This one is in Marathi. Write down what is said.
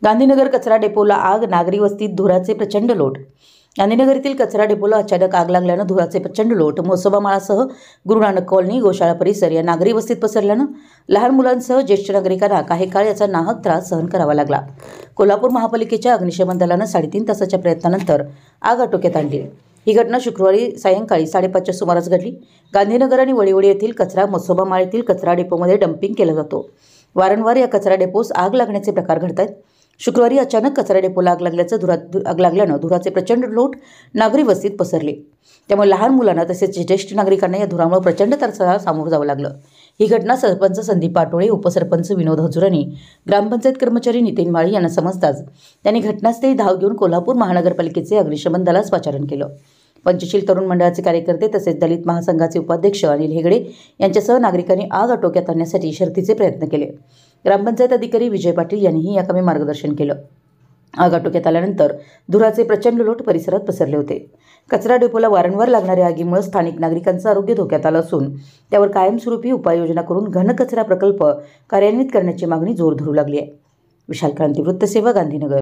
गांधीनगर कचरा डेपोला आग, नागरी वस्तीत धुराचे प्रचंड लोट। गांधीनगर येथील कचरा डेपोला अचानक आग लागल्यानं धुराचे प्रचंड लोट म्हसोबा माळासह गुरु नानक कॉलनी, गोशाळा परिसर या नागरी वस्तीत पसरल्यानं लहान मुलांसह ज्येष्ठ नागरिकांना काही काळ याचा नाहक त्रास सहन करावा लागला। कोल्हापूर महापालिकेच्या अग्निशमन दलानं 3.5 तासाच्या प्रयत्नानंतर आग आटोक्यात आणली। ही घटना शुक्रवारी सायंकाळी 5:30च्या सुमारास घडली। गांधीनगर आणि वडीवडी येथील कचरा म्हसोबा माळ येथील कचरा डेपोमध्ये डंपिंग केला जातो। वारंवार या कचरा डेपोस आग लागण्याचे प्रकार घडतात। शुक्रवारी अचानक कचरा डेपोला आग लागल्यानं धुराचे प्रचंड लोट नागरी वस्तीत पसरले। त्यामुळे लहान मुलांना तसेच ज्येष्ठ नागरिकांना या धुरामुळे प्रचंड त्रासाला सामोरं जावं लागलं। ही घटना सरपंच संदीप पाटोळे, उपसरपंच विनोद हजुरानी, ग्रामपंचायत कर्मचारी नितीन माळी यांना समजताच त्यांनी घटनास्थळी धाव घेऊन कोल्हापूर महानगरपालिकेचे अग्निशमन दलास पाचारण केलं। पंचशील तरुण मंडळाचे कार्यकर्ते तसेच दलित महासंघाचे उपाध्यक्ष अनिल हेगडे यांच्यासह नागरिकांनी आग आटोक्यात आणण्यासाठी शर्थीचे प्रयत्न केले। ग्रामपंचायत अधिकारी विजय पाटील यांनीही याकामी मार्गदर्शन केलं। आग आटोक्यात आल्यानंतर धुराचे प्रचंड लोट परिसरात पसरले होते। कचरा डेपोला वारंवार लागणाऱ्या आगीमुळे स्थानिक नागरिकांचं आरोग्य धोक्यात आलं असून त्यावर कायमस्वरूपी उपाययोजना करून घनकचरा प्रकल्प कार्यान्वित करण्याची मागणी जोर धरू लागली आहे। विशाल क्रांती वृत्तसेवा, गांधीनगर।